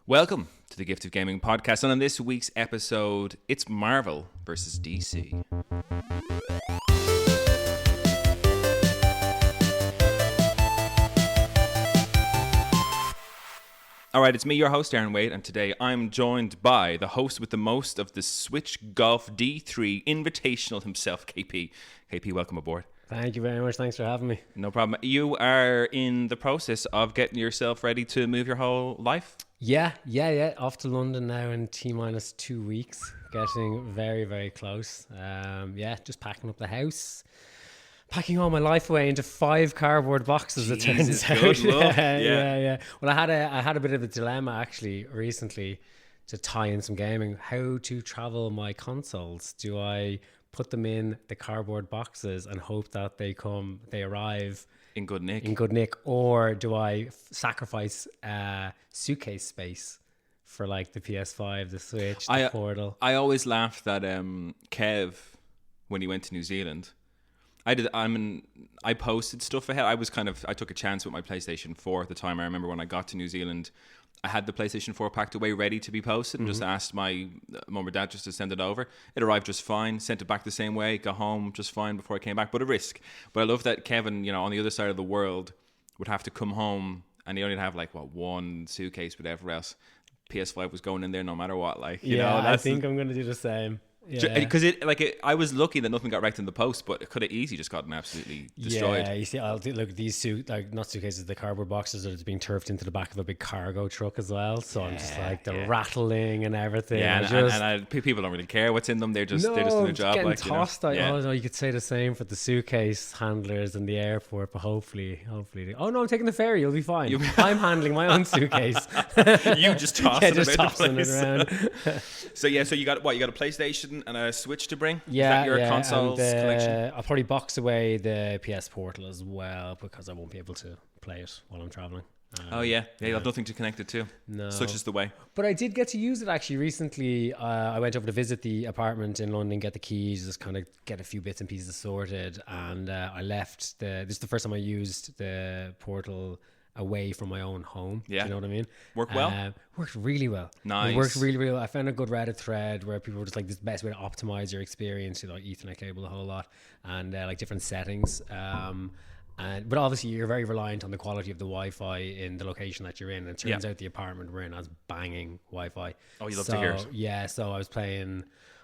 Welcome to the Gift of Gaming podcast, and on this week's episode, it's Marvel versus DC. All right, it's me, your host, Darren Wade, and today I'm joined by the host with the most of the Switch Golf D3 Invitational himself, KP. KP, welcome aboard. Thank you very much. Thanks for having me. No problem. You are in the process of getting yourself ready to move your whole life? Yeah. Off to London now in T-minus 2 weeks. Getting very, very close. Just packing up the house. Packing all my life away into 5 cardboard boxes, it turns out. Good luck. Yeah. Well, I had a bit of a dilemma actually recently to tie in some gaming. How to travel my consoles? Do I put them in the cardboard boxes and hope that they arrive in good nick, or do I sacrifice suitcase space for like the PS5, the Switch, the Portal? I always laughed that Kev, when he went to New Zealand, I posted stuff ahead. I took a chance with my PlayStation 4 at the time. I remember when I got to New Zealand, I had the PlayStation 4 packed away ready to be posted and just asked my mum or dad just to send it over. It arrived just fine, sent it back the same way, got home just fine before I came back, but a risk. But I love that Kevin, on the other side of the world would have to come home and he only have one suitcase, whatever else. PS5 was going in there no matter what. I think I'm going to do the same. Yeah, because I was lucky that nothing got wrecked in the post, but it could have easily just gotten absolutely destroyed. Yeah, you see, these not suitcases, the cardboard boxes are being turfed into the back of a big cargo truck as well. So I'm just rattling and everything. Yeah, people don't really care what's in them. They're just doing their job. Getting tossed. You could say the same for the suitcase handlers in the airport, but hopefully. Oh no, I'm taking the ferry. You'll be fine. I'm handling my own suitcase. You just tossing it around. So you got what? You got a PlayStation and a Switch to bring? Is that your consoles collection? I'll probably box away the PS Portal as well because I won't be able to play it while I'm traveling. You'll have nothing to connect it to. No. Such is the way. But I did get to use it actually recently. I went over to visit the apartment in London, get the keys, just kind of get a few bits and pieces sorted, and I left this is the first time I used the Portal away from my own home. Yeah. Do you know what I mean? Worked well? Worked really well. Nice. It worked really, really well. I found a good Reddit thread where people were just like, this is the best way to optimize your experience, Ethernet cable, a whole lot, and different settings. But obviously you're very reliant on the quality of the Wi-Fi in the location that you're in. And it turns out the apartment we're in has banging Wi-Fi. Oh, you love to hear it. Yeah, so I was playing,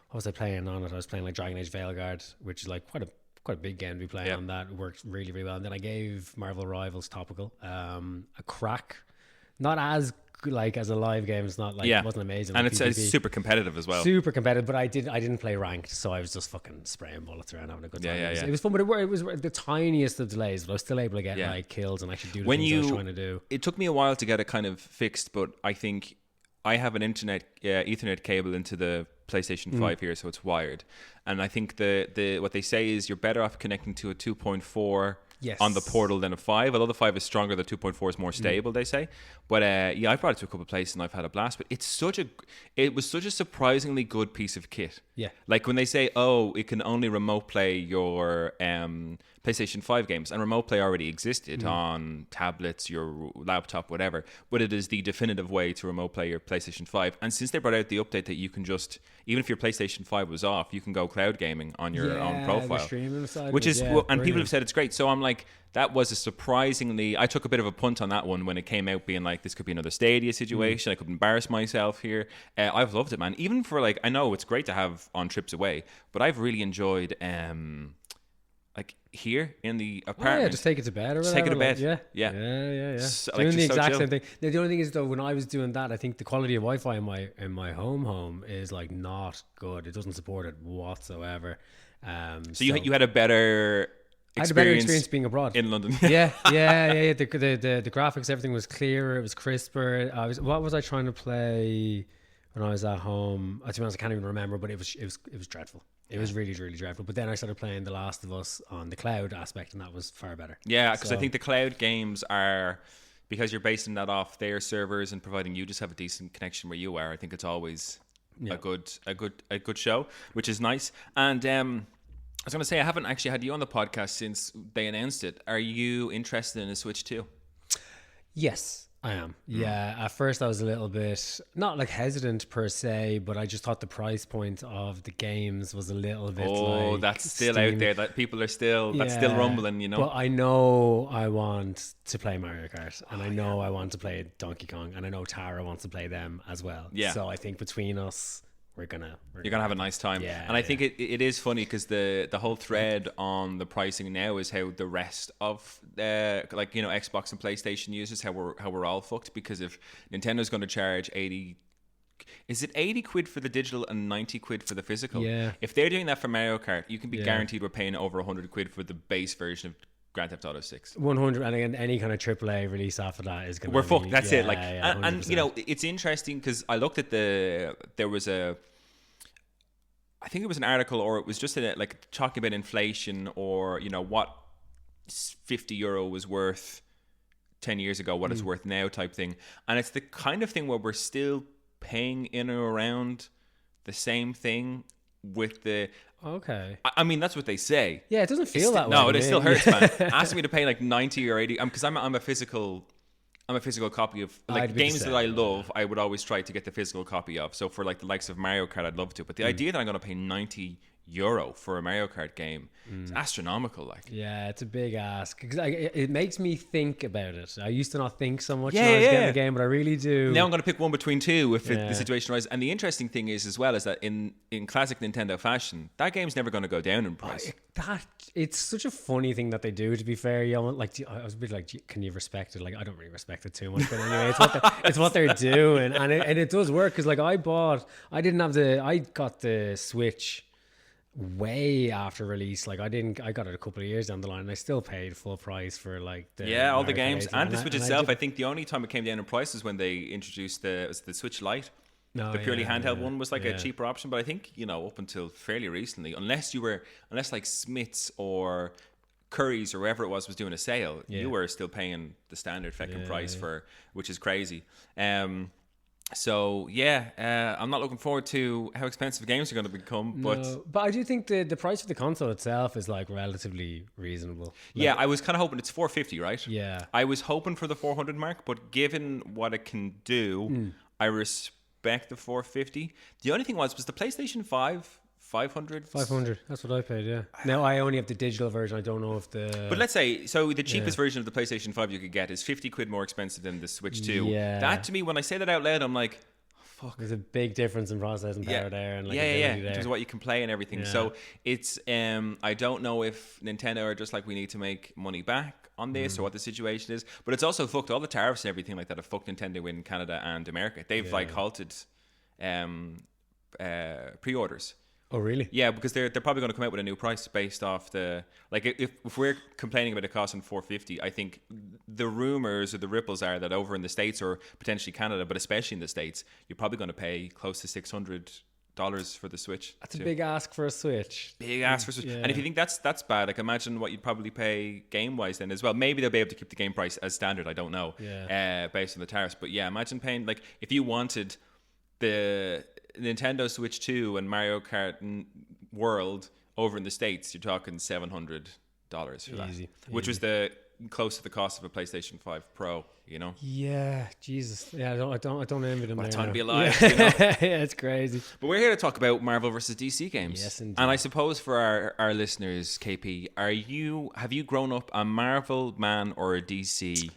what was I playing on it? I was playing like Dragon Age Veilguard, which is like quite a big game to be playing on that. It worked really, really well. And then I gave Marvel Rivals Topical a crack. Not as as a live game. It's not it wasn't amazing. And it's super competitive as well. Super competitive, but I didn't play ranked, so I was just fucking spraying bullets around, having a good time. Yeah. It was fun, but it was the tiniest of delays, but I was still able to get kills and actually do the things I was trying to do. It took me a while to get it kind of fixed, but I think I have an Ethernet cable into the PlayStation 5 here, so it's wired. And I think the what they say is you're better off connecting to a 2.4 on the Portal than a 5. Although the 5 is stronger, the 2.4 is more stable, they say. But I brought it to a couple of places and I've had a blast. But it was such a surprisingly good piece of kit. Yeah. Like when they say, it can only remote play your PlayStation 5 games, and remote play already existed on tablets, your laptop, whatever, but it is the definitive way to remote play your PlayStation 5. And since they brought out the update that you can just, even if your PlayStation 5 was off, you can go cloud gaming on your own profile, the streaming side, which is and brilliant. people have said it's great. So I'm like, that was I took a bit of a punt on that one when it came out, being like, this could be another Stadia situation. I could embarrass myself here. I've loved it, man. Even for I know it's great to have on trips away, but I've really enjoyed here in the apartment. Just take it to bed or whatever. Take it to bed. Yeah. So, doing the exact same thing. Now, the only thing is though, when I was doing that, I think the quality of Wi-Fi in my home is not good. It doesn't support it whatsoever. So you had a better I had a better experience being abroad in London. Yeah. The graphics, everything was clearer. It was crisper. What was I trying to play when I was at home? To be honest, I can't even remember. But it was dreadful. It was really, really dreadful. But then I started playing The Last of Us on the cloud aspect, and that was far better. Yeah, because I think the cloud games are, because you're basing that off their servers and providing you just have a decent connection where you are. I think it's always a good show, which is nice. And I was going to say, I haven't actually had you on the podcast since they announced it. Are you interested in a Switch 2? Yes. I am. Yeah. At first I was a little bit, not like hesitant per se, but I just thought the price point of the games was a little bit like that's still steamy. out there. That people are still, that's still rumbling, you know. But I know I want to play Mario Kart, and I know I want to play Donkey Kong, and I know Tara wants to play them as well. Yeah. So I think between us, you're gonna have a nice time. Yeah, and I think it is funny because the whole thread on the pricing now is how the rest of like, you know, Xbox and PlayStation users, how we're all fucked, because if Nintendo's going to charge 80, is it 80 quid for the digital and 90 quid for the physical? Yeah. If they're doing that for Mario Kart, you can be guaranteed we're paying over 100 quid for the base version of Grand Theft Auto 6. 100, and again, any kind of AAA release after that is gonna. We're fucked. That's it. Like, yeah, and you know, it's interesting because I looked at there was I think it was an article, or it was just like talking about inflation, or, you know, what €50 was worth 10 years ago, what it's worth now, type thing. And it's the kind of thing where we're still paying in or around the same thing with the. Okay. I mean, that's what they say. Yeah, it doesn't feel that way. No, to it me. still hurts, man. Asking me to pay like 90 or 80, because I'm a physical copy of, like, games that I love. I would always try to get the physical copy of. So for like the likes of Mario Kart, I'd love to. But the idea that I'm going to pay €90 for a Mario Kart game is astronomical. Like, yeah, it's a big ask, because it makes me think about it. I used to not think so much Yeah, when I was yeah. getting the game, but I really do. now I'm going to pick one between two if Yeah. the situation arises. And the interesting thing is as well is that in classic Nintendo fashion, that game's never going to go down in price. It's such a funny thing that they do. To be fair, you know, like, I was a bit like, can you respect it? Like, I don't really respect it too much, but anyway, it's what they're doing, and it does work, because like I got the Switch way after release. Like, I got it a couple of years down the line, and I still paid full price for like all the Mario games Kart and the Switch itself. I did- think the only time it came down in price is when they introduced the Switch Lite. No, The purely yeah, handheld yeah, one was like a yeah. cheaper option, but I think, you know, up until fairly recently, unless like Smith's or Curry's or wherever it was doing a sale, you were still paying the standard fucking price for, which is crazy. So yeah, I'm not looking forward to how expensive games are going to become, but No, but I do think the price of the console itself is like relatively reasonable. Like, yeah, I was kind of hoping it's 450, right? Yeah. I was hoping for the 400 mark, but given what it can do, I respect the 450. The only thing was the PlayStation 5 500. 500. That's what I paid. Yeah. Now I only have the digital version. I don't know if the. But let's say, so the cheapest version of the PlayStation 5 you could get is 50 quid more expensive than the Switch 2. Yeah. That, to me, when I say that out loud, I'm like, fuck. There's a big difference in processing power there, and like ability in there. terms of what you can play and everything. Yeah. So it's I don't know if Nintendo are just like, we need to make money back on this, or what the situation is. But it's also fucked. All the tariffs and everything like that have fucked Nintendo in Canada and America. They've like halted pre-orders. Oh really? Yeah, because they're probably going to come out with a new price based off the, like, if we're complaining about it costing $450, I think the rumors or the ripples are that over in the States, or potentially Canada, but especially in the States, you're probably going to pay close to $600 for the Switch. That's a big ask for a Switch. Big ask for Switch. And if you think that's bad, like, imagine what you'd probably pay game wise then as well. Maybe they'll be able to keep the game price as standard. I don't know. Based on the tariffs, but yeah, imagine paying, like, if you wanted the Nintendo Switch 2 and Mario Kart World over in the States, you're talking $700 for that, which was close to the cost of a PlayStation 5 Pro, you know? Yeah, Jesus. Yeah, I don't envy them. What a there time to now. be alive, Yeah. you know? Yeah, it's crazy. But we're here to talk about Marvel versus DC games. Yes, indeed. And I suppose for our listeners, KP, have you grown up a Marvel man or a DC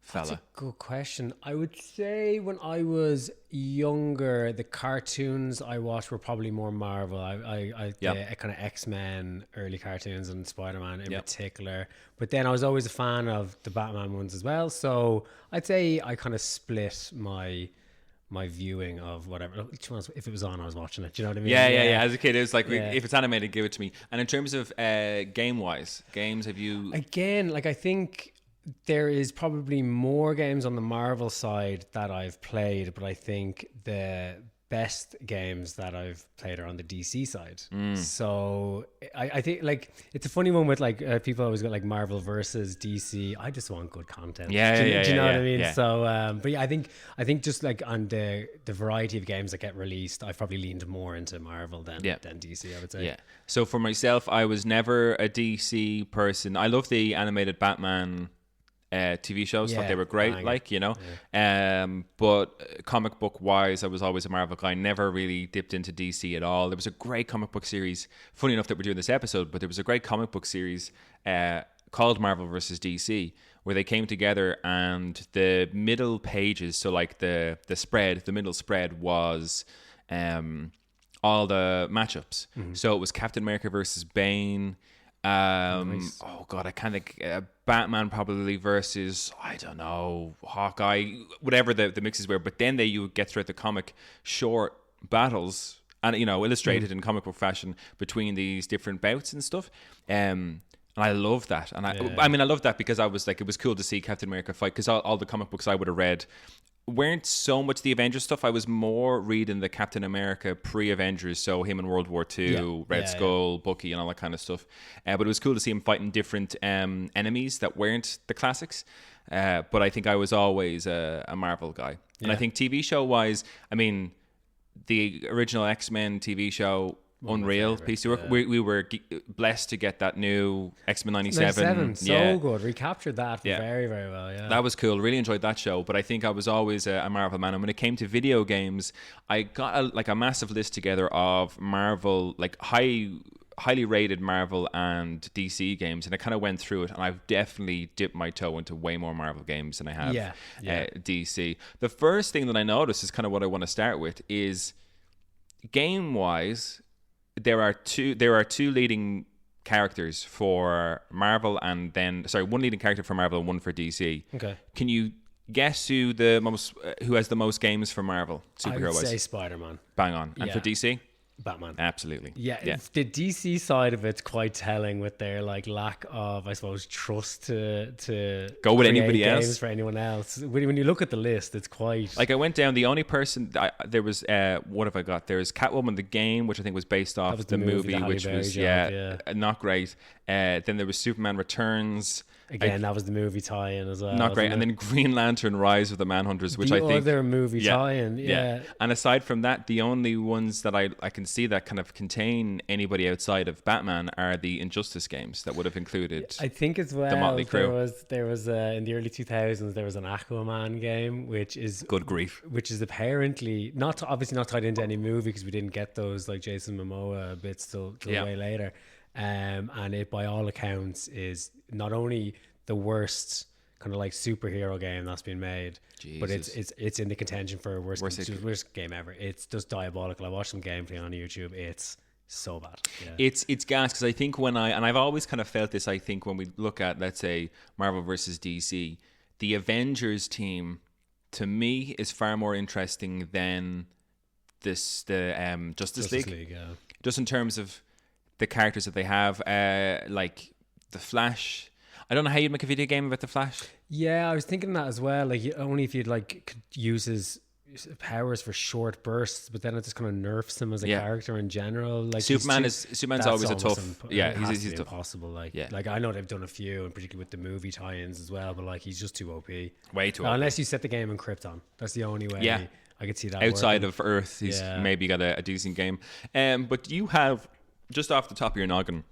fella? That's a good question. I would say when I was younger, the cartoons I watched were probably more Marvel. I kind of X-Men early cartoons and Spider-Man in particular. But then I was always a fan of the Batman ones as well. So I'd say I kind of split my viewing of whatever. If it was on, I was watching it. Do you know what I mean? Yeah. As a kid, it was like, if it's animated, give it to me. And in terms of games, have you... Again, like, I think there is probably more games on the Marvel side that I've played, but I think the best games that I've played are on the DC side. So I think, like, it's a funny one with, like, people always got like Marvel versus DC. I just want good content. Do you know what I mean? Yeah. So, but yeah, I think just like on the variety of games that get released, I've probably leaned more into Marvel than DC, I would say. Yeah. So for myself, I was never a DC person. I love the animated Batman TV shows. Thought they were great, Yeah. But comic book wise, I was always a Marvel guy. Never really dipped into DC at all. There was a great comic book series. Funny enough that we're doing this episode, but there was a great comic book series called Marvel versus DC, where they came together, and the middle pages, so like the middle spread was all the matchups. So it was Captain America versus Bane. Nice. Oh god, I kind of Batman probably versus, I don't know, Hawkeye, whatever the mixes were. But then you would get throughout the comic short battles, and illustrated in comic book fashion between these different bouts and stuff. And I love that, and I love that because I was like, it was cool to see Captain America fight, because all the comic books I would have read weren't so much the Avengers stuff. I was more reading the Captain America pre-Avengers, so him in World War II, Red Skull, Bucky, and all that kind of stuff. But it was cool to see him fighting different enemies that weren't the classics. But I think I was always a Marvel guy. And I think TV show-wise, I mean, the original X-Men TV show, unreal piece of work. We were blessed to get that new X-Men 97. So good. Recaptured that very, very well. Yeah, that was cool. Really enjoyed that show. But I think I was always a Marvel man. And when it came to video games, I got a massive list together of Marvel, like highly rated Marvel and DC games, and I kind of went through it, and I've definitely dipped my toe into way more Marvel games than I have DC. The first thing that I noticed is kind of what I want to start with is, game wise, there are two leading characters for Marvel, and one leading character for Marvel and one for DC. Okay. Can you guess who has the most games for Marvel superhero wise? I would say Spider-Man. Bang on. And for DC? Batman. Absolutely. Yeah. The DC side of it's quite telling with their like lack of, I suppose, trust to go with anybody games else for anyone else. When you look at the list, it's quite like, I went down, the only person there was what have I got? There's Catwoman the game, which I think was based off the movie which was not great. Then there was Superman Returns. Again, that was the movie tie-in as well. Not great. And then Green Lantern Rise of the Manhunters, which I think... other movie tie-in, yeah. And aside from that, the only ones that I can see that kind of contain anybody outside of Batman are the Injustice games that would have included, I think as well, the Motley Crue. There was in the early 2000s, there was an Aquaman game, which is... Good grief. Which is apparently, obviously not tied into any movie, because we didn't get those like Jason Momoa bits till way later. And it, by all accounts, is not only the worst kind of like superhero game that's been made, but it's in the contention for worst game ever. It's just diabolical. I watched some gameplay on YouTube. It's so bad. Yeah. It's gas, because I think I've always kind of felt this, I think when we look at, let's say, Marvel versus DC, the Avengers team to me is far more interesting than the Justice League. Just in terms of the characters that they have, like the Flash. I don't know how you'd make a video game about the Flash. Yeah, I was thinking that as well. Like, only if you'd like could use his powers for short bursts, but then it just kind of nerfs him as a character in general. Like, Superman's always a tough. He's impossible. Like I know they've done a few, and particularly with the movie tie-ins as well. But like, he's just too OP. Way too OP. Unless you set the game in Krypton, that's the only way. Yeah. I could see that. Outside working. of Earth, he's maybe got a decent game. But you have, just off the top of your noggin,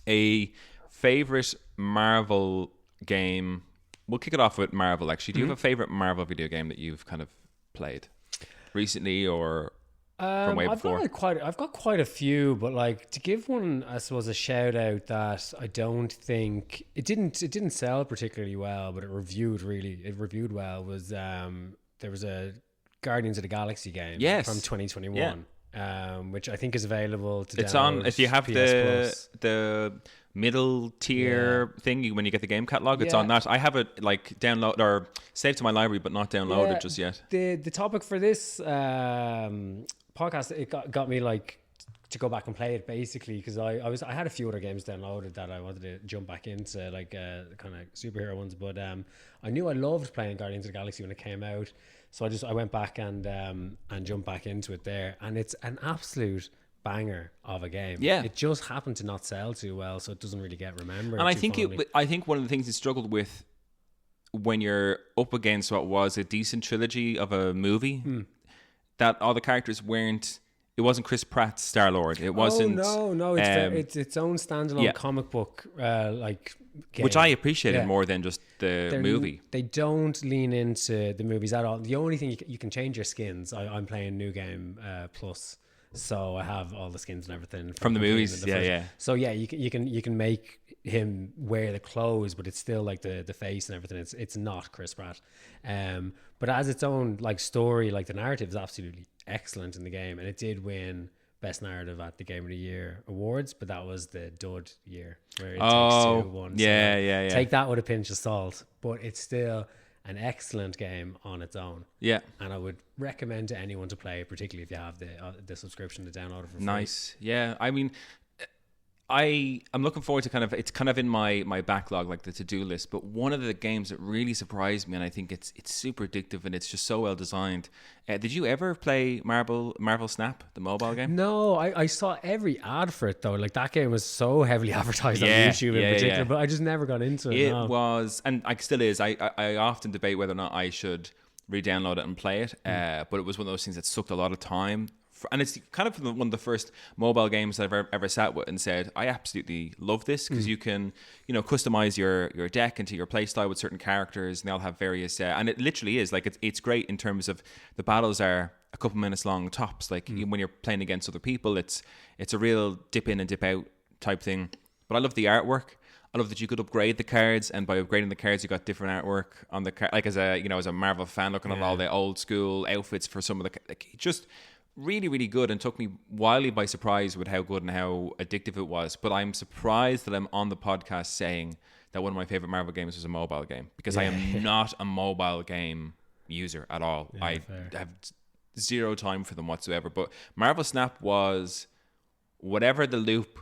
a favorite Marvel game. We'll kick it off with Marvel, actually. Do you have a favorite Marvel video game that you've kind of played recently or from way before? I've got quite a few, but like, to give one, I suppose, a shout out that I don't think it didn't sell particularly well, but it reviewed well, was there was a Guardians of the Galaxy game from 2021. Which I think is available to it's download. On if you have the middle tier thing, when you get the game catalog, it's on that. I have it like download or saved to my library, but not downloaded just yet. The topic for this podcast, it got me like to go back and play it, basically, because I had a few other games downloaded that I wanted to jump back into, like kind of superhero ones, but I knew I loved playing Guardians of the Galaxy when it came out, so I went back and jumped back into it there, and it's an absolute banger of a game. Yeah, it just happened to not sell too well, so it doesn't really get remembered. And I think one of the things it struggled with when you're up against what was a decent trilogy of a movie, that all the characters weren't. It wasn't Chris Pratt's Star-Lord. It wasn't. No. It's its own standalone comic book, like game. Which I appreciated more than just the movie. They don't lean into the movies at all. The only thing you can change your skins. I'm playing New Game Plus, so I have all the skins and everything From the movies. Yeah. So yeah, you can make him wear the clothes, but it's still like the face and everything. It's not Chris Pratt. But as its own like story, like the narrative is absolutely excellent in the game, and it did win Best Narrative at the Game of the Year awards, but that was the dud year where It Takes Two won. Yeah. Take that with a pinch of salt, but it's still an excellent game on its own. Yeah. And I would recommend to anyone to play it, particularly if you have the subscription to download it for free. Nice. Yeah. I mean, I'm looking forward to it's kind of in my backlog, like the to-do list, but one of the games that really surprised me, and I think it's super addictive and it's just so well designed. Did you ever play Marvel Snap, the mobile game? No, I saw every ad for it though. Like that game was so heavily advertised on YouTube in particular, but I just never got into it. It was, and I still is. I often debate whether or not I should re-download it and play it, but it was one of those things that sucked a lot of time. And it's kind of one of the first mobile games that I've ever sat with and said, I absolutely love this, because you can, customize your deck into your playstyle with certain characters, and they'll have various, and it literally is like, it's great in terms of the battles are a couple minutes long tops. Like when you're playing against other people, it's a real dip in and dip out type thing. But I love the artwork. I love that you could upgrade the cards, and by upgrading the cards, you got different artwork on the card. Like as a Marvel fan, looking at all the old school outfits for some of the, just really, really good, and took me wildly by surprise with how good and how addictive it was. But I'm surprised that I'm on the podcast saying that one of my favorite Marvel games was a mobile game, because I am not a mobile game user at all. I have zero time for them whatsoever. But Marvel Snap was whatever loop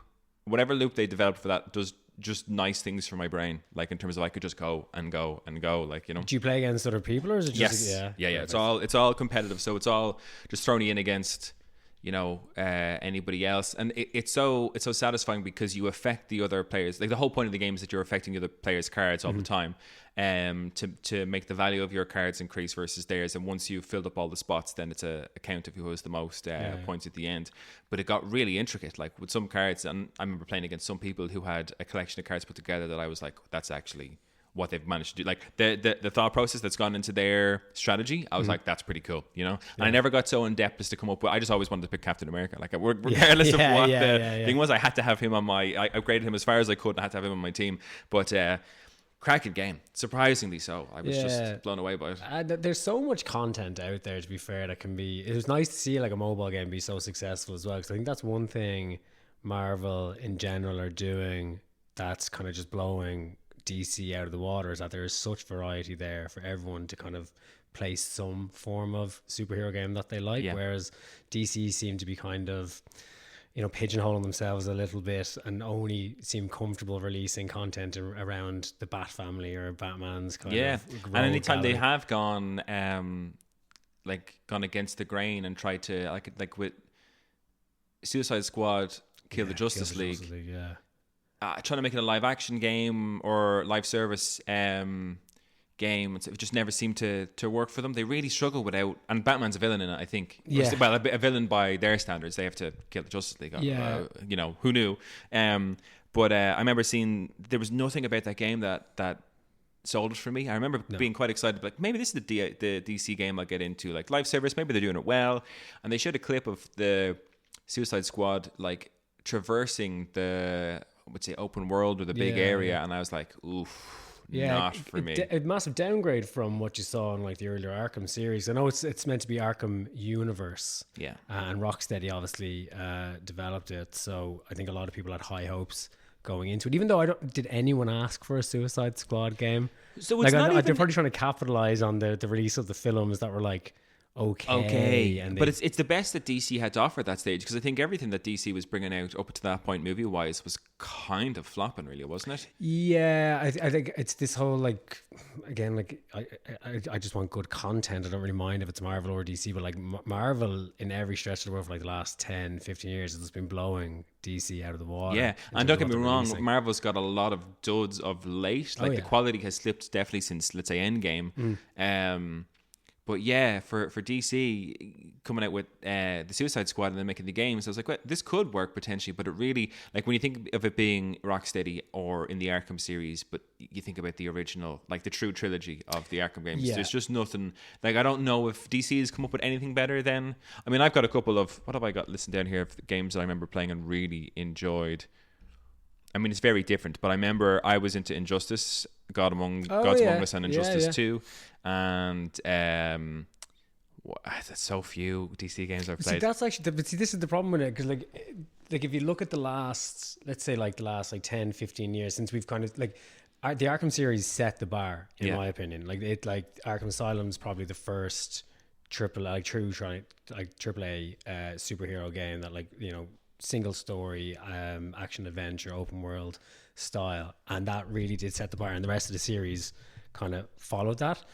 they developed for that does just nice things for my brain, like in terms of I could just go and go and go, like, Do you play against other people, or is it just yeah it's all competitive, so it's all just throwing you in against anybody else, and it's so satisfying because you affect the other players. Like the whole point of the game is that you're affecting the other players' cards all the time, to make the value of your cards increase versus theirs. And once you've filled up all the spots, then it's a count of who has the most points at the end. But it got really intricate, like with some cards, and I remember playing against some people who had a collection of cards put together that I was like, that's actually what they've managed to do. Like the thought process that's gone into their strategy, I was like, that's pretty cool, And I never got so in depth as to come up with, I just always wanted to pick Captain America. Like regardless of what the thing was, I had to have him I upgraded him as far as I could, and I had to have him on my team. But cracking game, surprisingly so. I was just blown away by it. There's so much content out there, to be fair, that can be, it was nice to see like a mobile game be so successful as well, because I think that's one thing Marvel in general are doing that's kind of just blowing DC out of the water, is that there is such variety there for everyone to kind of play some form of superhero game that they like, whereas DC seem to be kind of pigeonholing themselves a little bit and only seem comfortable releasing content around the Bat family or Batman's kind of and anytime they have gone gone against the grain and tried to like with Suicide Squad Kill the Justice League, trying to make it a live action game or live service game, it just never seemed to work for them. They really struggle without, and Batman's a villain in it, I think. Well, a villain by their standards. They have to kill the Justice League. Who knew? But I remember seeing there was nothing about that game that sold it for me. I remember being quite excited, like maybe this is the DC game I'll get into, like live service. Maybe they're doing it well. And they showed a clip of the Suicide Squad like traversing the, I would say, open world with a big area, and I was like, oof. Not for me. A massive downgrade from what you saw in like the earlier Arkham series. I know it's meant to be Arkham Universe. Yeah. And Rocksteady obviously developed it, so I think a lot of people had high hopes going into it. Even though did anyone ask for a Suicide Squad game? So it's not even, they're probably trying to capitalize on the release of the films that were like okay. But it's the best that DC had to offer at that stage, because I think everything that DC was bringing out up to that point movie wise was kind of flopping, really, wasn't it? Yeah, I think it's this whole like, again, like I just want good content. I don't really mind if it's Marvel or DC, but like Marvel in every stretch of the world for like the last 10 15 years has been blowing DC out of the water. Yeah, and don't get me wrong, Marvel's got a lot of duds of late. Like the quality has slipped definitely since, let's say, Endgame. But yeah, for DC, coming out with the Suicide Squad and then making the games, I was like, well, this could work potentially, but it really, like when you think of it being Rocksteady or in the Arkham series, but you think about the original, like the true trilogy of the Arkham games, there's just nothing, like I don't know if DC has come up with anything better than, I mean, I've got a couple of, what have I got listed down here of the games that I remember playing and really enjoyed. I mean, it's very different, but I remember I was into Injustice, Gods Among Us and Injustice 2, and that's so few DC games I've played. See, that's actually, but see, this is the problem with it, because like if you look at the last, let's say like the last like 10, 15 years since we've kind of like, the Arkham series set the bar, in my opinion. Like Arkham Asylum's probably the first true AAA superhero game that, like, you know, single story, action adventure, open world style, and that really did set the bar, and the rest of the series kind of followed that.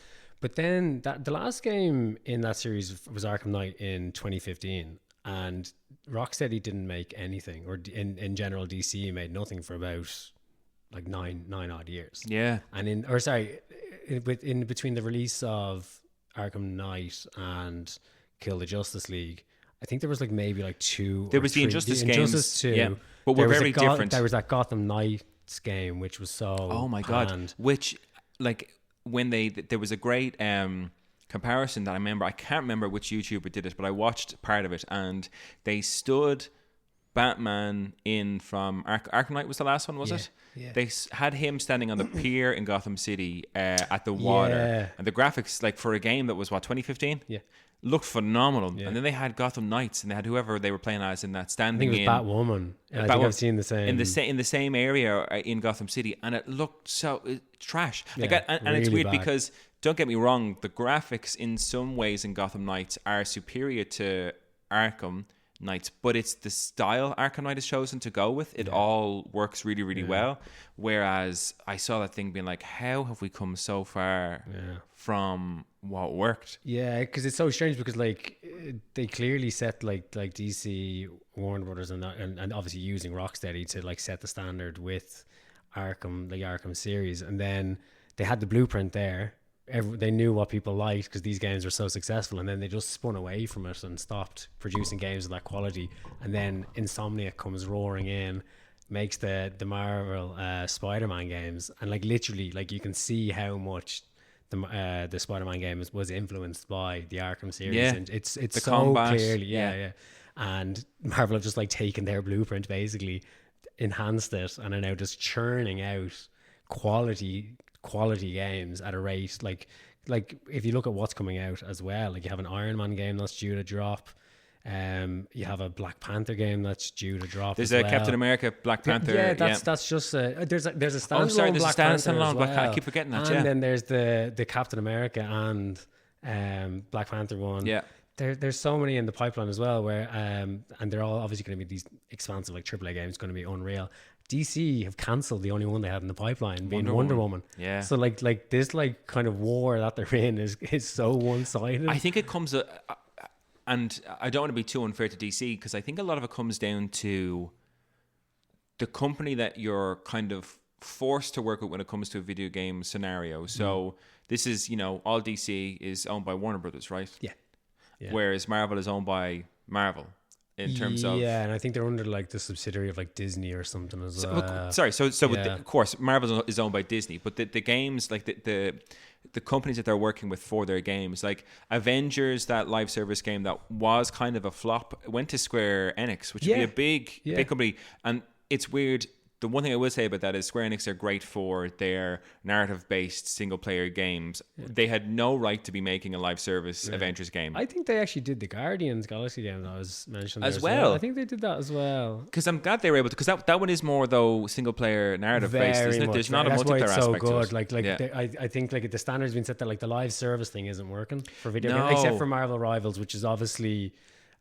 But then the last game in that series was Arkham Knight in 2015, and Rocksteady didn't make anything, or in general DC made nothing for about like nine odd years. Yeah. And in between the release of Arkham Knight and Kill the Justice League, I think there was like maybe like two. There was the Injustice games, Injustice 2, yeah, but we're very different. There was that Gotham Knights game, which was so. Oh my god! Which, like, when there was a great comparison that I remember. I can't remember which YouTuber did it, but I watched part of it, and they stood Batman in from Arkham Knight was the last one, was it? Yeah. They had him standing on the pier in Gotham City at the water, and the graphics, like for a game that was 2015, looked phenomenal. Yeah. And then they had Gotham Knights, and they had whoever they were playing as in that standing. I think it was Batwoman. I think I've seen the same in the same area in Gotham City, and it looked so trash. Like, and really it's weird bad. because, don't get me wrong, the graphics in some ways in Gotham Knights are superior to Arkham Knights, but it's the style Arkham Knight has chosen to go with. It all works really, really well. Whereas I saw that thing being like, how have we come so far from what worked? Yeah, because it's so strange, because like they clearly set like DC, Warner Brothers, and obviously using Rocksteady to like set the standard with Arkham, the Arkham series, and then they had the blueprint there. They knew what people liked because these games were so successful, and then they just spun away from it and stopped producing games of that quality. And then Insomniac comes roaring in, makes the Marvel Spider-Man games, and like literally, like you can see how much the Spider-Man game was influenced by the Arkham series. Yeah, and it's the so combat, clearly, and Marvel have just like taken their blueprint, basically enhanced it, and are now just churning out quality games at a rate like if you look at what's coming out as well, like you have an Iron Man game that's due to drop, you have a Black Panther game that's due to drop. There's a Captain America Black Panther. That's just there's a standalone. Oh, sorry, there's Black a Panther standalone as well. I keep forgetting that. And then there's the Captain America and Black Panther one. Yeah. There's so many in the pipeline as well, where and they're all obviously going to be these expansive like AAA games, going to be unreal. DC have cancelled the only one they had in the pipeline, being Wonder Woman. Yeah. So like this like kind of war that they're in is so one-sided. I think it comes and I don't want to be too unfair to DC, because I think a lot of it comes down to the company that you're kind of forced to work with when it comes to a video game scenario. So this is, you know, all DC is owned by Warner Brothers, right? Yeah. Whereas Marvel is owned by Marvel. In terms of, and I think they're under like the subsidiary of like Disney or something as well. Of course Marvel is owned by Disney, but the games, like the companies that they're working with for their games, like Avengers, that live service game that was kind of a flop, went to Square Enix, which would be a big company. And it's weird. The one thing I will say about that is Square Enix are great for their narrative-based single-player games. They had no right to be making a live service Avengers game. I think they actually did the Guardians Galaxy game that was mentioned as well. I think they did that as well. Because I'm glad they were able to. Because that one is more though single-player narrative-based, isn't it? There's not a multiplayer aspect to it. I think like the standard's been set that like the live service thing isn't working for video games, except for Marvel Rivals, which is obviously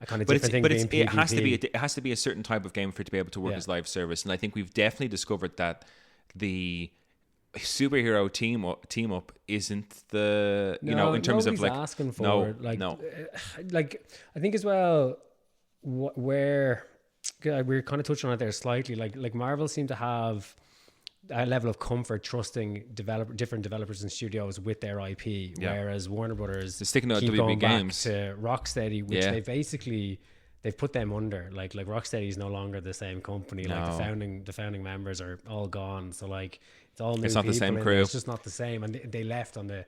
a kind of different thing. But it has to be a certain type of game for it to be able to work as live service. And I think we've definitely discovered that the superhero team up isn't the in terms of like asking for like I think as well where we're kind of touching on it there slightly, like Marvel seem to have a level of comfort trusting different developers and studios with their IP, whereas Warner Brothers they're sticking to keep WB going games back to Rocksteady, which they've put them under. Like Rocksteady is no longer the same company. No. Like the founding members are all gone. So like it's all new. It's not the people same in crew. there. It's just not the same. And they left on the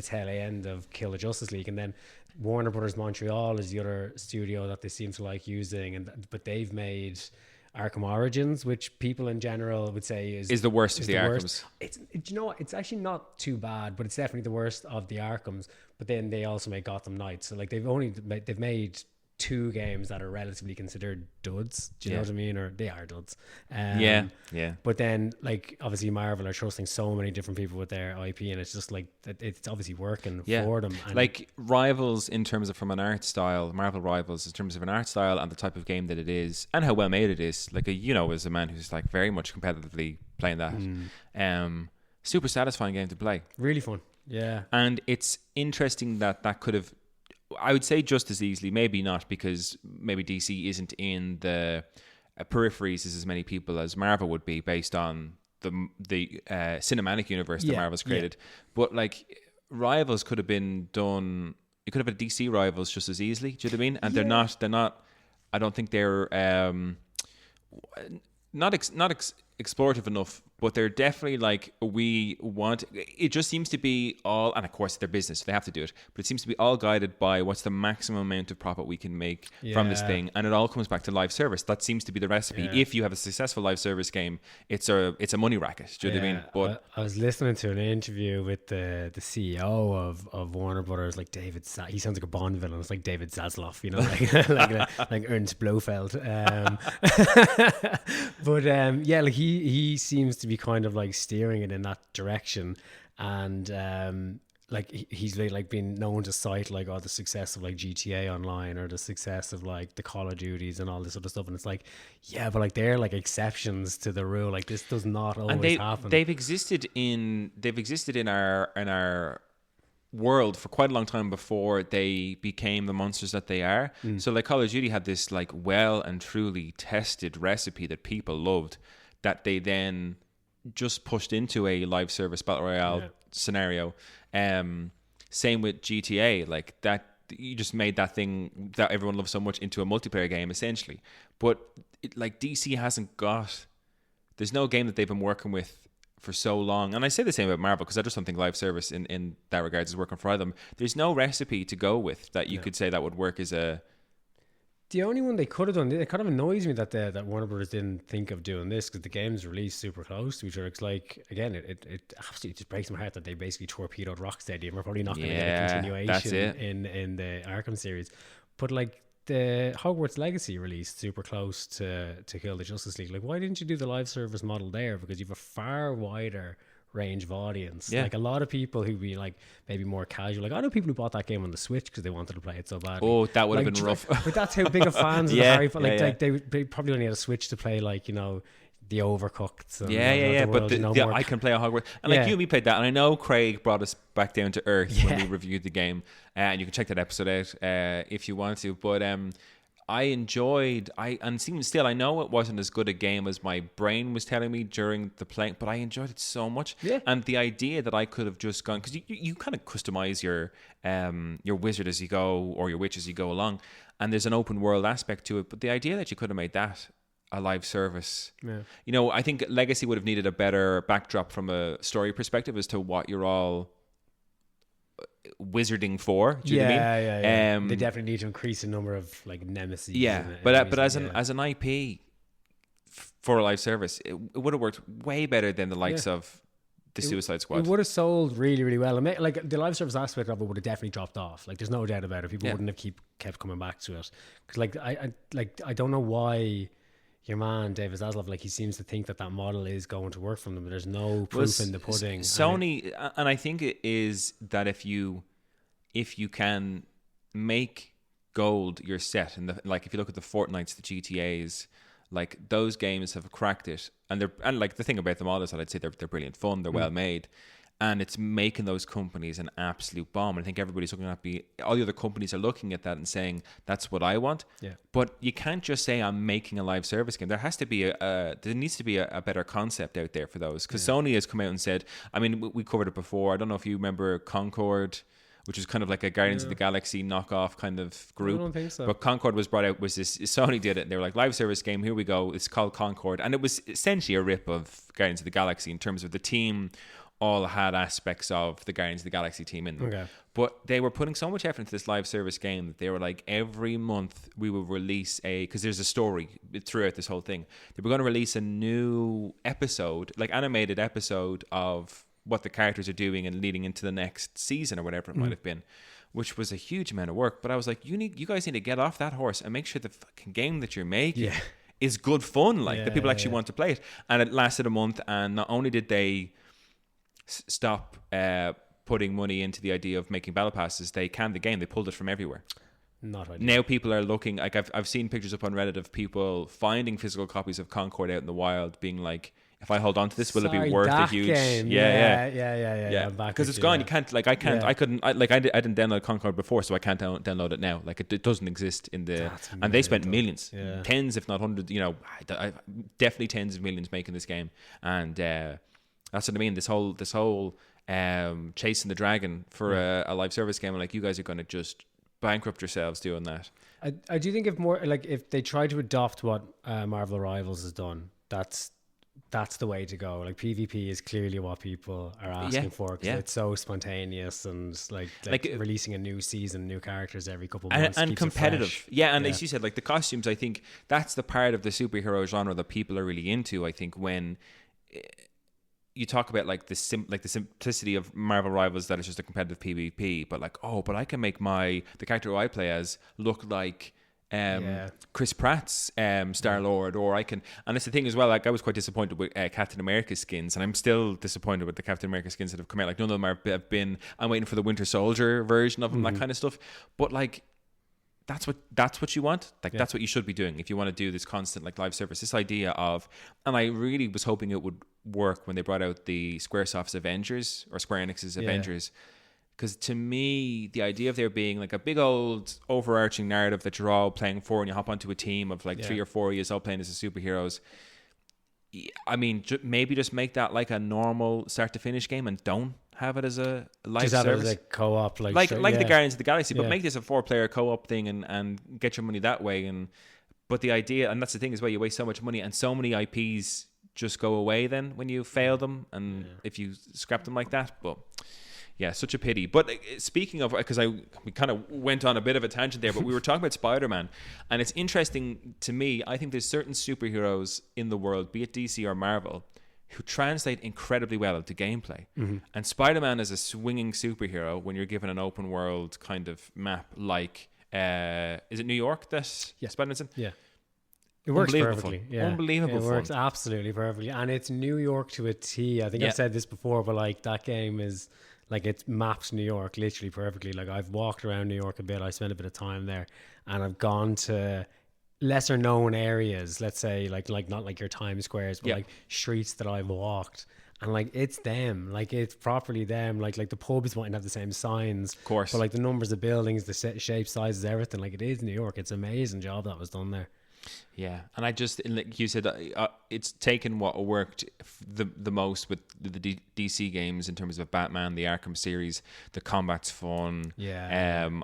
tail end of Kill the Justice League, and then Warner Brothers Montreal is the other studio that they seem to like using, but they've made Arkham Origins, which people in general would say is the worst of the Arkhams. Worst. It's you know what? It's actually not too bad, but it's definitely the worst of the Arkhams. But then they also made Gotham Knights, so like they've made 2 games that are relatively considered duds. Do you know what I mean? Or they are duds. Yeah. But then, like, obviously Marvel are trusting so many different people with their IP, and it's just like it's obviously working for them. And like Rivals in terms of from an art style, Marvel Rivals in terms of an art style and the type of game that it is and how well made it is. Like as a man who's like very much competitively playing that, super satisfying game to play. Really fun. Yeah. And it's interesting that could have, I would say, just as easily, maybe not, because maybe DC isn't in the peripheries as many people as Marvel would be based on the cinematic universe that Marvel's created. But like Rivals could have been done, you could have a DC Rivals just as easily. Do you know what I mean? And they're not. I don't think they're not explorative enough, but they're definitely like, we want, it just seems to be all, and of course their business, so they have to do it, but it seems to be all guided by what's the maximum amount of profit we can make from this thing, and it all comes back to live service. That seems to be the recipe. If you have a successful live service game, it's a money racket. Do you know what I mean? But I was listening to an interview with the CEO of Warner Brothers, like David. He sounds like a Bond villain. It's like David Zaslav, you know, like Ernst Blofeld. But like he seems to be kind of like steering it in that direction, and like he's like been known to cite like the success of like GTA Online or the success of like the Call of Duties and all this other stuff, and it's like, but like they're like exceptions to the rule. Like this does not always happen. They've existed in our world for quite a long time before they became the monsters that they are. So like Call of Duty had this like well and truly tested recipe that people loved, that they then just pushed into a live service battle royale scenario. Same with GTA, like that, you just made that thing that everyone loves so much into a multiplayer game essentially. But like DC hasn't got, there's no game that they've been working with for so long, and I say the same about Marvel, because I just don't think live service in that regards is working for them. There's no recipe to go with that you could say that would work as a. The only one they could have done, it kind of annoys me that Warner Brothers didn't think of doing this, because the game's released super close to each other. It's like, again, it absolutely just breaks my heart that they basically torpedoed Rocksteady, and we're probably not going to get a continuation in the Arkham series. But like the Hogwarts Legacy released super close to Kill the Justice League. Like, why didn't you do the live service model there? Because you have a far wider range of audience. Like a lot of people who'd be like maybe more casual, like I know people who bought that game on the Switch because they wanted to play it so badly. Oh, that would have been rough. But that's how big of fans of the Harry Potter, like they probably only had a Switch to play, like, you know, the Overcooked. But I can play a Hogwarts, and like you and me played that, and I know Craig brought us back down to earth when we reviewed the game, and you can check that episode out if you want to. But I enjoyed, and still, I know it wasn't as good a game as my brain was telling me during the playing, but I enjoyed it so much. And the idea that I could have just gone, because you kind of customize your wizard as you go, or your witch as you go along, and there's an open world aspect to it. But the idea that you could have made that a live service, you know, I think Legacy would have needed a better backdrop from a story perspective as to what you're all wizarding for. Do you know what I mean? They definitely need to increase the number of like nemesis. But as an IP for a live service, it would have worked way better than the likes of the Suicide Squad. It would have sold really, really well. And like the live service aspect of it would have definitely dropped off. Like, there's no doubt about it. People wouldn't have kept coming back to it, because like I don't know why your man David Zaslav, like, he seems to think that model is going to work for them, but there's no proof in the pudding. Sony, and I think it is that if you can make gold your set, and like if you look at the Fortnites, the GTAs, like those games have cracked it, and like the thing about them all is that I'd say they're brilliant fun, they're well made, and it's making those companies an absolute bomb. And I think everybody's looking at all the other companies are looking at that and saying, that's what I want. Yeah. But you can't just say I'm making a live service game. There has to be there needs to be a better concept out there for those. Because Sony has come out and said, I mean, we covered it before. I don't know if you remember Concord, which is kind of like a Guardians of the Galaxy knockoff kind of group. I don't think so. But Concord was brought out, Sony did it, and they were like, live service game, here we go. It's called Concord. And it was essentially a rip of Guardians of the Galaxy in terms of the team all had aspects of the Guardians of the Galaxy team in them. Okay. But they were putting so much effort into this live service game that they were like, every month we will release because there's a story throughout this whole thing. They were going to release a new episode, like animated episode of what the characters are doing and leading into the next season or whatever it might have been, which was a huge amount of work. But I was like, you guys need to get off that horse and make sure the fucking game that you're making is good fun, like that people actually want to play it. And it lasted a month, and not only did they stop putting money into the idea of making battle passes, they canned the game. They pulled it from everywhere. Not ideal. Now people are looking, like I've seen pictures up on Reddit of people finding physical copies of Concord out in the wild, being like, if I hold on to this, will it be worth a huge game. Yeah. I'm back because with it's gone. that. You can't, like, I didn't download Concord before, so I can't download it now. Like, it doesn't exist in the, and they spent millions, tens if not hundreds, definitely tens of millions making this game. And that's what I mean. This whole chasing the dragon for a live service game, like, you guys are going to just bankrupt yourselves doing that. I do think if they try to adopt what Marvel Rivals has done, that's the way to go. Like, PvP is clearly what people are asking for, because it's so spontaneous, and like releasing a new season, new characters every couple of months, and competitive. And as Yeah. you said, like, the costumes, I think that's the part of the superhero genre that people are really into. I think when you talk about like the simplicity of Marvel Rivals, that it's just a competitive PvP, but like, but I can make the character who I play as look like Chris Pratt's Star-Lord, or I can, and it's the thing as well, like, I was quite disappointed with Captain America skins, and I'm still disappointed with the Captain America skins that have come out. Like, none of them have been, I'm waiting for the Winter Soldier version of them, that kind of stuff. But like, that's what you want. Like, that's what you should be doing if you want to do this constant, like, live service. This idea of, and I really was hoping it would work when they brought out the Squaresoft's Avengers, or Square Enix's Avengers. Because to me, the idea of there being like a big old overarching narrative that you're all playing for, and you hop onto a team of like 3 or 4 of you all playing as the superheroes. I mean, maybe just make that like a normal start to finish game, and don't have it as a live just have service. it as a co-op, like the Guardians of the Galaxy, but make this a 4-player co-op thing, and get your money that way. But the idea, and that's the thing as well, you waste so much money, and so many IPs just go away then when you fail them, and if you scrap them like that. But yeah, such a pity. But speaking of, because we kind of went on a bit of a tangent there, but we were talking about Spider-Man, and it's interesting to me. I think there's certain superheroes in the world, be it DC or Marvel, who translate incredibly well into gameplay. And Spider-Man is a swinging superhero when you're given an open world kind of map, like, is it New York that Spider-Man's in? Yeah. It works perfectly. Yeah. Unbelievable It fun. works absolutely perfectly. And it's New York to a T. I think I've said this before, but like, that game is, like, it's mapped New York literally perfectly. Like, I've walked around New York a bit. I spent a bit of time there, and I've gone to lesser known areas, let's say, like not like your Times Squares, but like streets that I've walked, and like, it's them, like, it's properly them. Like the pubs mightn't have the same signs, of course, but like the numbers of buildings, the shape, sizes, everything, like, it is New York. It's an amazing job that was done there. Yeah, and I just, like you said, it's taken what worked the most with the DC games in terms of Batman, the Arkham series. The combat's fun. And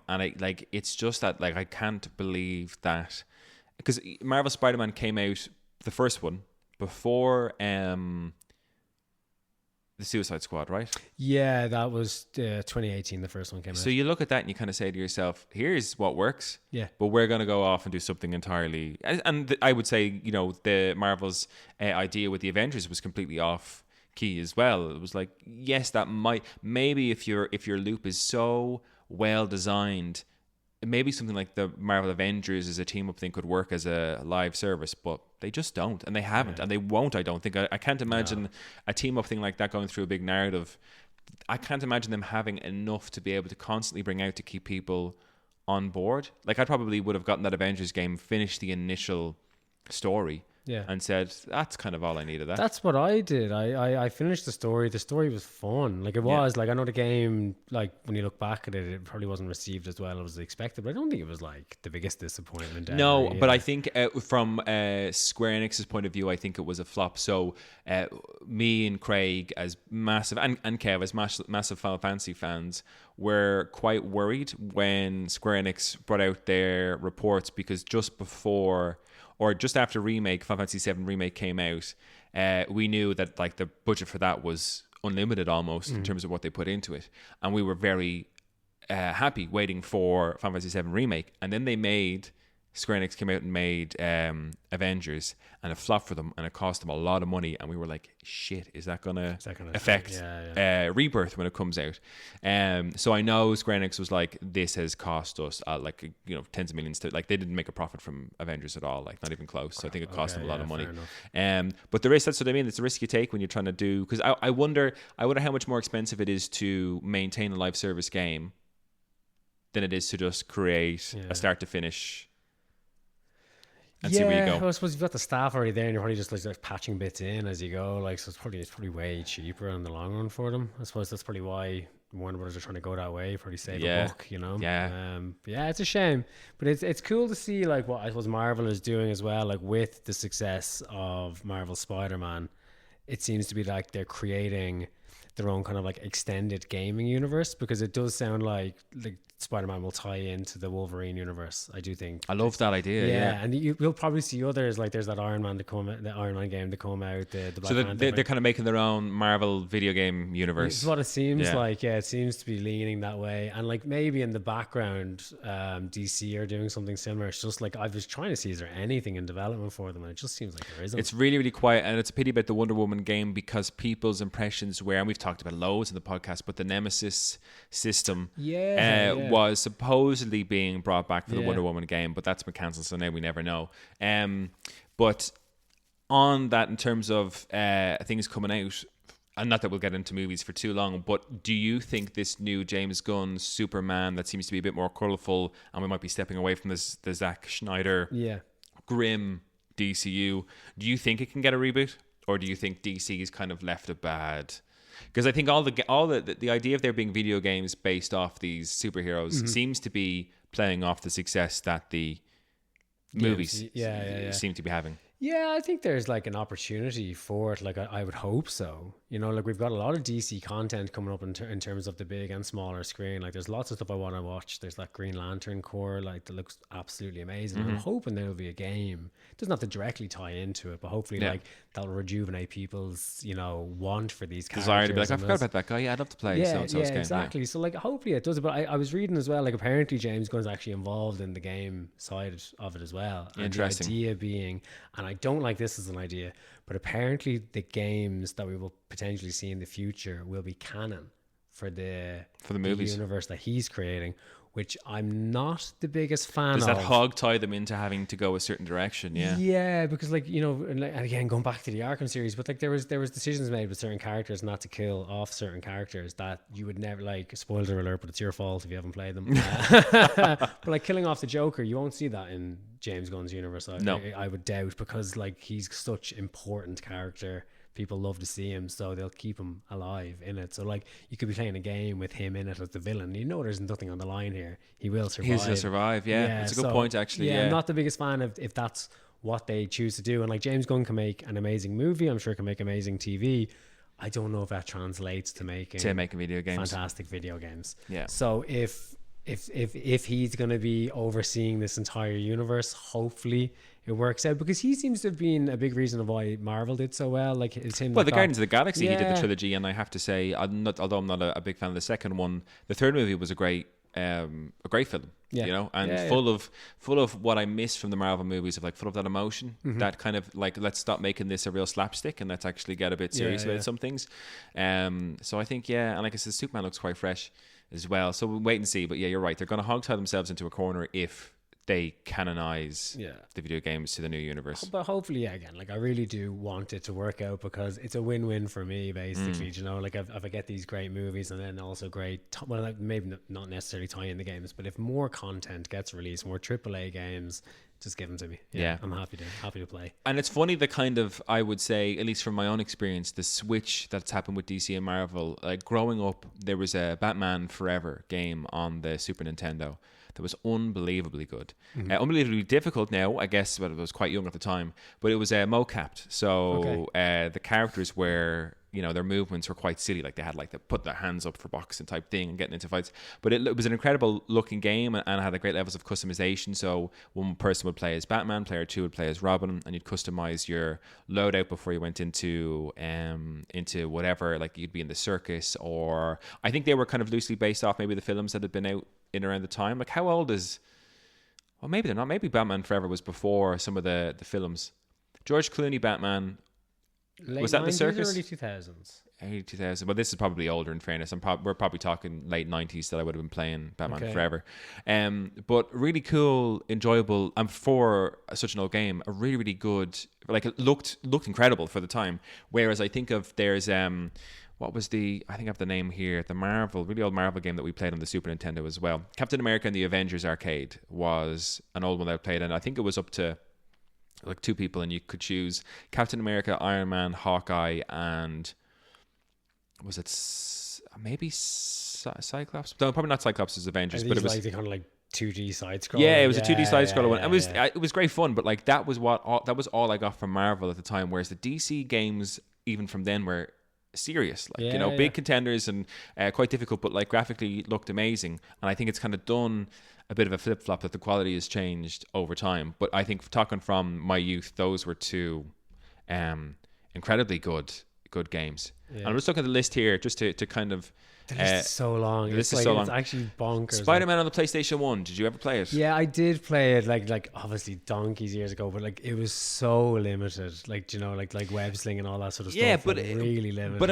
it's just that, like, I can't believe that, because Marvel Spider-Man came out, the first one, before the Suicide Squad, right? Yeah, that was 2018. The first one came out. So you look at that and you kind of say to yourself, here's what works. Yeah. But we're going to go off and do something entirely. And I would say, the Marvel's idea with the Avengers was completely off key as well. It was like, yes, that might, maybe if your loop is so well designed, maybe something like the Marvel Avengers as a team up thing could work as a live service, but they just don't, and they haven't, and they won't. I don't think. I can't imagine a team up thing like that going through a big narrative. I can't imagine them having enough to be able to constantly bring out to keep people on board. Like, I probably would have gotten that Avengers game, finished the initial story, Yeah. and said, that's kind of all I need of that. That's what I did. I finished the story. The story was fun. Like it was. Like I know the game, like when you look back at it, it probably wasn't received as well as expected. But I don't think it was like the biggest disappointment ever. No, either. but I think from Square Enix's point of view, I think it was a flop. So me and Craig, as massive, and Kev, as massive Final Fantasy fans, were quite worried when Square Enix brought out their reports, because just before or just after Final Fantasy VII Remake came out, we knew that like the budget for that was unlimited almost in terms of what they put into it. And we were very happy waiting for Final Fantasy VII Remake. And then Square Enix came out and made Avengers, and it flopped for them, and it cost them a lot of money. And we were like, shit, is that going to affect Rebirth when it comes out? So I know Square Enix was like, this has cost us tens of millions. Like they didn't make a profit from Avengers at all, like not even close. So I think it cost them a lot of money. But that's what I mean. It's a risk you take when you're trying to do, because I wonder how much more expensive it is to maintain a live service game than it is to just create a start to finish and see where you go. I suppose you've got the staff already there, and you're probably just like patching bits in as you go. Like, so it's probably way cheaper in the long run for them. I suppose that's probably why Warner Brothers are trying to go that way. Probably save a buck, you know. It's a shame, but it's cool to see like what I suppose Marvel is doing as well. Like with the success of Marvel Spider-Man, it seems to be like they're creating their own kind of like extended gaming universe, because it does sound like Spider-Man will tie into the Wolverine universe. I do think. I love that idea. Yeah. And you'll probably see others, like there's that Iron Man game to come out. The Black so Panther, they're kind of making their own Marvel video game universe. It's what it seems like. Yeah, it seems to be leaning that way. And like maybe in the background, DC are doing something similar. It's just like I was trying to see, is there anything in development for them? And it just seems like there isn't. It's really, really quiet, and it's a pity about the Wonder Woman game, because people's impressions were, and we've talked about loads in the podcast, but the Nemesis system was supposedly being brought back for the Wonder Woman game, but that's been cancelled, so now we never know. But on that, in terms of things coming out, and not that we'll get into movies for too long, but do you think this new James Gunn Superman that seems to be a bit more colourful, and we might be stepping away from the Zack Snyder grim DCU, do you think it can get a reboot, or do you think DC's kind of left it bad? Because I think all the idea of there being video games based off these superheroes seems to be playing off the success that the movies seem to be having. Yeah, I think there's like an opportunity for it. Like I would hope so. You know, like we've got a lot of DC content coming up in terms of the big and smaller screen. Like there's lots of stuff I want to watch. There's that Green Lantern core, like that looks absolutely amazing. I'm hoping there'll be a game. It doesn't have to directly tie into it, but hopefully like that'll rejuvenate people's, want for these characters. Desire to be like, I forgot about that guy. Yeah, I'd love to play so-and-so's game. Exactly. So like hopefully it does. But I was reading as well, like apparently James Gunn's actually involved in the game side of it as well. And interesting. The idea being, and I don't like this as an idea, but apparently the games that we will potentially see in the future will be canon for the movies, the universe that he's creating, which I'm not the biggest fan of. Does that hog tie them into having to go a certain direction? Yeah, because and again, going back to the Arkham series, but like there was decisions made with certain characters not to kill off certain characters that you would never, like, spoiler alert, but it's your fault if you haven't played them. But like killing off the Joker, you won't see that in James Gunn's universe. I would doubt, because like he's such important character. People love to see him, so they'll keep him alive in it. So like you could be playing a game with him in it as the villain. There's nothing on the line here. He will survive. He'll still survive. Yeah, it's a good point actually. I'm not the biggest fan of if that's what they choose to do. And like James Gunn can make an amazing movie. I'm sure can make amazing TV. I don't know if that translates to making video games, fantastic video games. Yeah. So if he's going to be overseeing this entire universe, hopefully it works out, because he seems to have been a big reason of why Marvel did so well. Like it's him. Well, the Guardians of the Galaxy, he did the trilogy, and I have to say, although I'm not a big fan of the second one, the third movie was a great film. Full of what I miss from the Marvel movies, of like full of that emotion, that kind of like, let's stop making this a real slapstick and let's actually get a bit serious about some things. So I think and like I said, Superman looks quite fresh as well. So we'll wait and see. But yeah, you're right. They're going to hog tie themselves into a corner if they canonize the video games to the new universe. But hopefully, again, like I really do want it to work out, because it's a win-win for me, basically. Like if I get these great movies and then also great, maybe not necessarily tie in the games, but if more content gets released, more AAA games, just give them to me. Yeah. I'm happy to play. And it's funny the kind of, I would say, at least from my own experience, the switch that's happened with DC and Marvel. Like growing up, there was a Batman Forever game on the Super Nintendo that was unbelievably good. Unbelievably difficult now, I guess, but I was quite young at the time. But it was mo-capped. So the characters were, you know, their movements were quite silly. Like they had like to put their hands up for boxing type thing and getting into fights. But it was an incredible looking game and had a great levels of customization. So one person would play as Batman, player two would play as Robin, and you'd customize your loadout before you went into whatever, like you'd be in the circus, or I think they were kind of loosely based off maybe the films that had been out in around the time. Like how old is, well, maybe they're not. Maybe Batman Forever was before some of the films. George Clooney Batman. Late Was that the 90s circus? Or early 2000s? Early 2000. Well, this is probably older in fairness. We're probably talking late 90s that I would have been playing Batman Forever. But really cool, enjoyable, and for such an old game, a really, really good, like it looked incredible for the time. Whereas I think of there's, what was I think I have the name here, the really old Marvel game that we played on the Super Nintendo as well. Captain America and the Avengers Arcade was an old one that I played, and I think it was up to like two people, and you could choose Captain America, Iron Man, Hawkeye, and was it maybe Cyclops? No, probably not Cyclops as Avengers, but it was like the kind of like 2D side scroller. Yeah, it was a 2D side scroller one. It was great fun, but like that was all I got from Marvel at the time. Whereas the DC games, even from then, were serious, like big contenders and quite difficult, but like graphically looked amazing. And I think it's kind of done a bit of a flip flop that the quality has changed over time. But I think talking from my youth, those were two incredibly good games. And I'm just looking at the list here just to kind of. The list is so long. It's actually bonkers. Spider-Man on the PlayStation 1. Did you ever play it? Yeah, I did play it like obviously donkeys years ago, but like it was so limited. Like, you know, like web sling and all that sort of stuff. Yeah, but really limited. But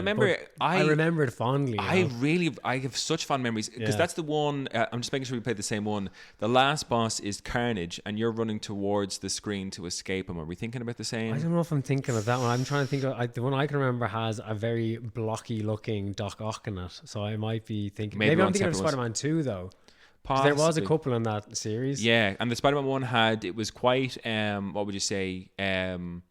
I remember it fondly. I have such fond memories because that's the one. I'm just making sure we played the same one. The last boss is Carnage, and you're running towards the screen to escape him. Are we thinking about the same? I don't know if I'm thinking of that one. I'm trying to think of the one I can remember has a very blocky looking Doc Ock in it. So I might be thinking. Maybe I'm thinking of Spider-Man 2 though. There was a couple in that series. Yeah, and the Spider-Man one it was quite what would you say? It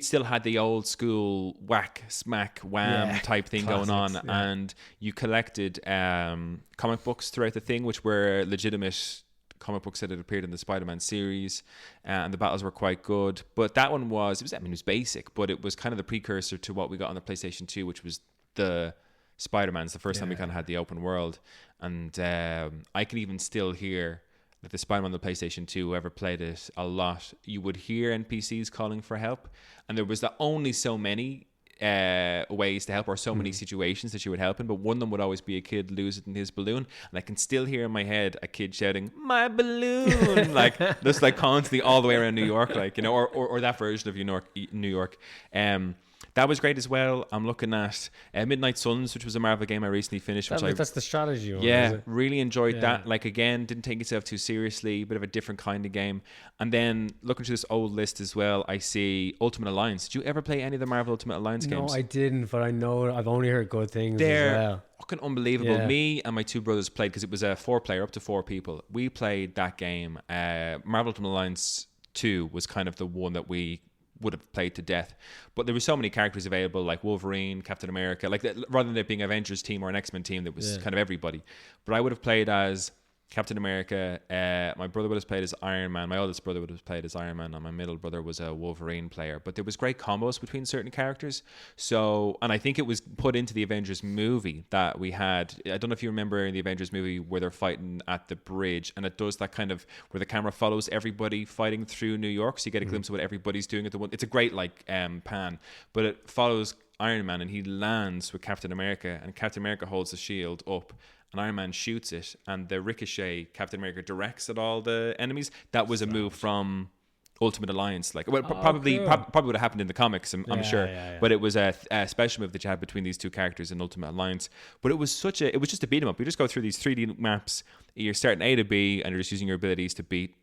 still had the old school whack, smack, wham type thing going on, and you collected comic books throughout the thing, which were legitimate comic books that had appeared in the Spider-Man series, and the battles were quite good. But that one was basic, but it was kind of the precursor to what we got on the PlayStation 2, which was the Spider-Man's the first time we kind of had the open world. And I can even still hear that the Spider-Man on the PlayStation 2, whoever played it a lot, you would hear NPCs calling for help, and there was only so many ways to help, or so many situations that you would help in, but one of them would always be a kid losing his balloon, and I can still hear in my head a kid shouting "my balloon" like just like constantly all the way around New York, like, you know, or that version of New York. That was great as well. I'm looking at Midnight Suns, which was a Marvel game I recently finished. That's the strategy one. Yeah, really enjoyed that. Like, again, didn't take itself too seriously, a bit of a different kind of game. And then looking through this old list as well, I see Ultimate Alliance. Did you ever play any of the Marvel Ultimate Alliance games? No, I didn't, but I know I've only heard good things They're as well. Fucking unbelievable. Yeah. Me and my two brothers played, because it was a 4-player, up to 4 people. We played that game. Marvel Ultimate Alliance 2 was kind of the one that we would have played to death, but there were so many characters available, like Wolverine, Captain America, like rather than it being an Avengers team or an X-Men team, that was kind of everybody. But I would have played as Captain America, my brother would have played as Iron Man, my oldest brother would have played as Iron Man, and my middle brother was a Wolverine player. But there was great combos between certain characters. So, and I think it was put into the Avengers movie that we had. I don't know if you remember in the Avengers movie where they're fighting at the bridge, and it does that kind of where the camera follows everybody fighting through New York, so you get a glimpse of what everybody's doing at the one. It's a great like pan, but it follows Iron Man, and he lands with Captain America, and Captain America holds the shield up, and Iron Man shoots it, and the ricochet Captain America directs at all the enemies. That was a move from Ultimate Alliance. Like, well, probably would have happened in the comics, I'm sure. Yeah. But it was a special move that you had between these two characters in Ultimate Alliance. But it was it was just a beat 'em up. You just go through these 3D maps. You're starting A to B, and you're just using your abilities to beat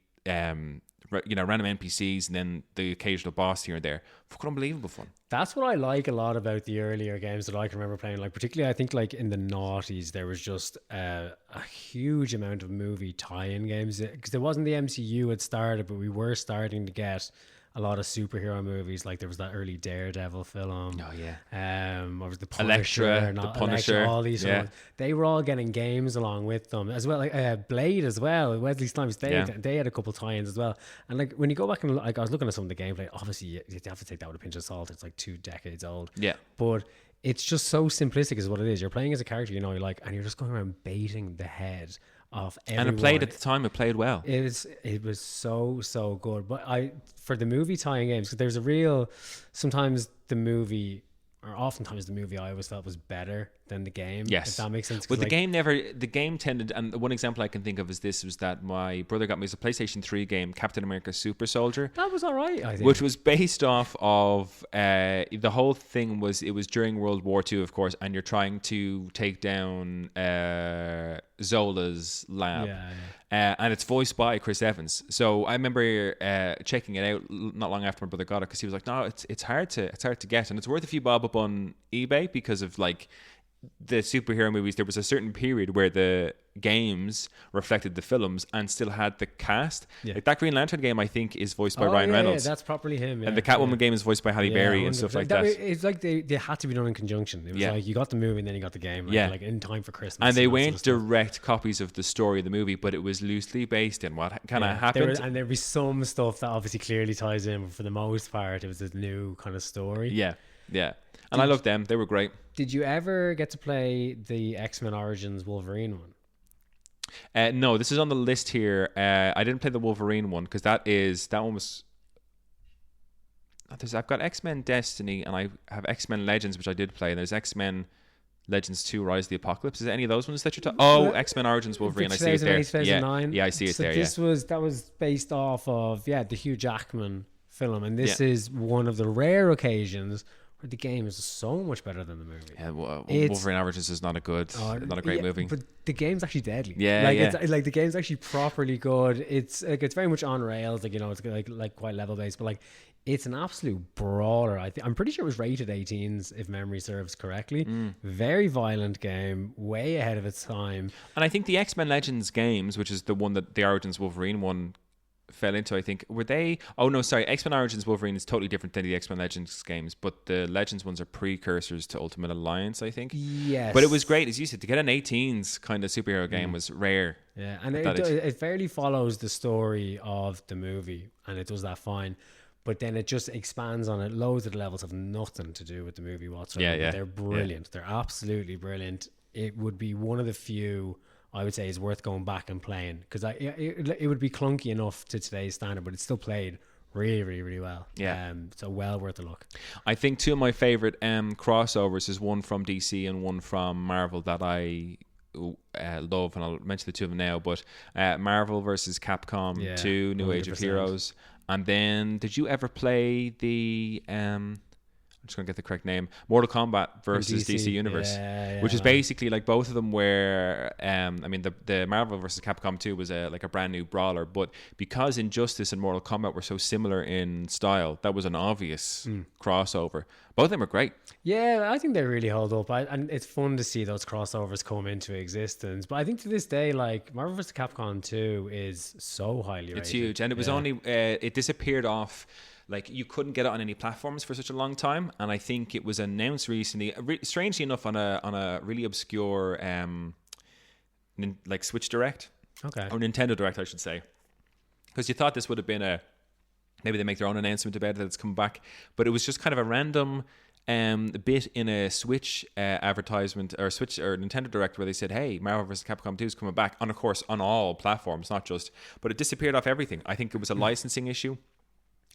random NPCs and then the occasional boss here and there. Fucking unbelievable fun. That's what I like a lot about the earlier games that I can remember playing. Like particularly, I think like in the noughties, there was just a huge amount of movie tie-in games because there wasn't the MCU had started, but we were starting to get a lot of superhero movies. Like there was that early Daredevil film. Oh yeah. Or was the Punisher, the Punisher, all these ones. They were all getting games along with them as well. Like Blade as well. Wesley Snipes. They had a couple tie-ins as well. And like when you go back and like I was looking at some of the gameplay. Obviously, you have to take that with a pinch of salt. It's like 2 decades old. Yeah. But it's just so simplistic, is what it is. You're playing as a character, you're like, and you're just going around baiting the head of everyone. And it played at the time. It played well. It was so good. But for the movie tie-in games, because there's a real sometimes the movie. Or oftentimes the movie I always felt was better than the game. Yes. If that makes sense. But the game tended, and one example I can think of is this, was that my brother got me as a PlayStation 3 game, Captain America Super Soldier. That was all right, I think. Which was based off of, the whole thing was, it was during World War II, of course, and you're trying to take down Zola's lab. And it's voiced by Chris Evans. So I remember checking it out not long after my brother got it, because he was like, "No, it's hard to get, and it's worth a few bob up on eBay because of like the superhero movies." There was a certain period where the games reflected the films and still had the cast. Like that Green Lantern game, I think, is voiced by Ryan Reynolds. Yeah, that's properly him. And the Catwoman game is voiced by Halle Berry and stuff like that. It's like they had to be done in conjunction. It was like you got the movie and then you got the game. Like in time for Christmas. And they weren't direct copies of the story of the movie, but it was loosely based in what kind of happened. And there'd be some stuff that obviously clearly ties in, but for the most part, it was a new kind of story. Yeah. And I loved them. They were great. Did you ever get to play the X-Men Origins Wolverine one? No, this is on the list here. I didn't play the Wolverine one because that one was. I've got X-Men Destiny and I have X-Men Legends, which I did play. And there's X-Men Legends 2 Rise of the Apocalypse. Is there any of those ones that you're talking? Oh, X-Men Origins Wolverine. I see it there. 2009. Yeah, I see it there. That was based off of the Hugh Jackman film, and this is one of the rare occasions where the game is so much better than the movie. Yeah, Wolverine Origins is not a great movie. But the game's actually deadly. It's like the game's actually properly good. It's like it's very much on rails. Like it's like quite level based, but like it's an absolute brawler. I'm pretty sure it was rated 18s if memory serves correctly. Very violent game, way ahead of its time. And I think the X-Men Legends games, which is the one that the Origins Wolverine one fell into, I think, were they? Oh no, sorry. X-Men Origins Wolverine is totally different than the X-Men Legends games, but the Legends ones are precursors to Ultimate Alliance, I think. Yes. But it was great, as you said, to get an 18s kind of superhero game was rare. Yeah, and it fairly follows the story of the movie, and it does that fine. But then it just expands on it. Loads of the levels have nothing to do with the movie whatsoever. Yeah. They're brilliant. They're absolutely brilliant. It would be one of the few I would say is worth going back and playing, because it would be clunky enough to today's standard, but it's still played really, really, really well. Yeah. So well worth a look. I think two of my favorite crossovers is one from DC and one from Marvel that I love, and I'll mention the two of them now. But Marvel versus Capcom 2, New 100%. Age of Heroes. And then, did you ever play the I'm just going to get the correct name, Mortal Kombat versus DC Universe, which is basically like both of them were, I mean, the Marvel versus Capcom 2 was like a brand new brawler, but because Injustice and Mortal Kombat were so similar in style, that was an obvious crossover. Both of them are great. Yeah, I think they really hold up, and it's fun to see those crossovers come into existence. But I think to this day, like Marvel vs. Capcom 2 is so highly rated. It's huge, and it was only it disappeared off. Like, you couldn't get it on any platforms for such a long time, and I think it was announced recently, strangely enough, on a really obscure like Switch Direct, or Nintendo Direct, I should say, because you thought this would have been maybe they make their own announcement about it that it's come back, but it was just kind of a random bit in a Switch advertisement or Switch or Nintendo Direct where they said, hey, Marvel vs. Capcom 2 is coming back, and of course on all platforms, not just, but it disappeared off everything. I think it was a licensing issue.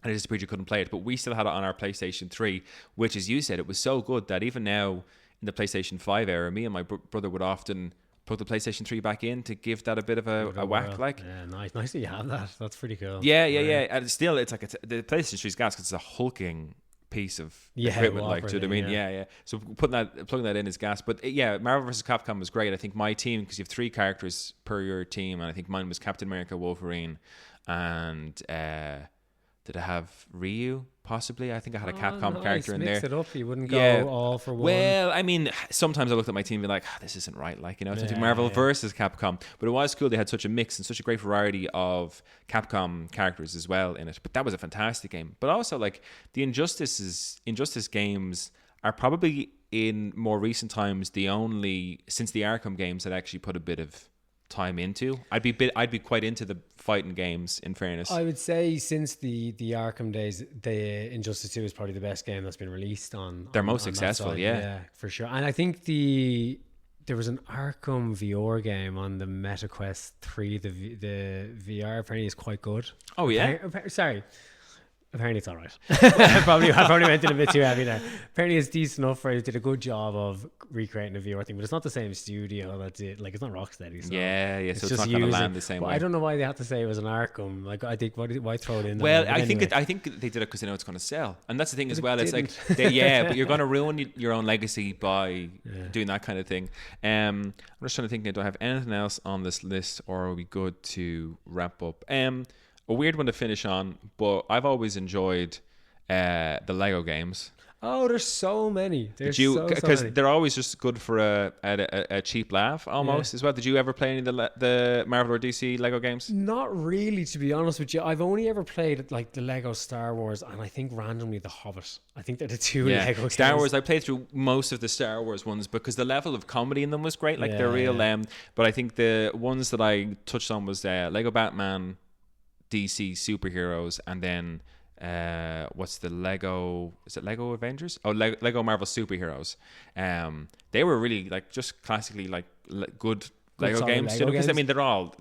And it disappeared, you couldn't play it, but we still had it on our PlayStation 3, which, as you said, it was so good that even now in the PlayStation 5 era, me and my brother would often put the PlayStation 3 back in to give that a bit of a whack. Like, yeah, nice that you have that. That's pretty cool. Yeah. And still, it's like the PlayStation 3's gas because it's a hulking piece of equipment. Like, do you know what I mean? Yeah. So plugging that in is gas. But Marvel vs. Capcom was great. I think my team, because you have 3 characters per your team, and I think mine was Captain America, Wolverine, and did I have Ryu? Possibly. I think I had a Capcom nice. character in Mix there. it up. You wouldn't go all for one. Well, I mean, sometimes I looked at my team and be like, this isn't right. Like, it's like Marvel versus Capcom. But it was cool. They had such a mix and such a great variety of Capcom characters as well in it. But that was a fantastic game. But also, like, the Injustice games are probably in more recent times the only, since the Arkham games, that actually put a bit of time into. I'd be quite into the fighting games, in fairness. I would say since the Arkham days, the Injustice 2 is probably the best game that's been released on. They're most successful, yeah, for sure. And I think there was an Arkham VR game on the MetaQuest 3. The VR apparently is quite good. Oh yeah. Sorry. Apparently it's all right. I probably went in a bit too heavy there. Apparently it's decent enough. They did a good job of recreating a VR thing, but it's not the same studio that did. Like, it's not Rocksteady. So yeah. So it's not going to land the same way. I don't know why they had to say it was an Arkham. Like, I think why throw it in? Well, there? I think they did it because they know it's going to sell, and that's the thing as well. It's like, but you're going to ruin your own legacy by doing that kind of thing. I'm just trying to think. Do I have anything else on this list, or are we good to wrap up? A weird one to finish on, but I've always enjoyed the Lego games. Oh, there's so many. Because they're always just good for a cheap laugh almost as well. Did you ever play any of the Marvel or DC Lego games? Not really, to be honest with you. I've only ever played like the Lego Star Wars and I think randomly the Hobbit. I think they're the two Lego games. Star Wars, I played through most of the Star Wars ones because the level of comedy in them was great. Like they're real. But I think the ones that I touched on was Lego Batman, DC superheroes, and then what's the Lego? Is it Lego Avengers? Oh, Lego Marvel superheroes. They were really like just classically like good Lego games. Because I mean, they all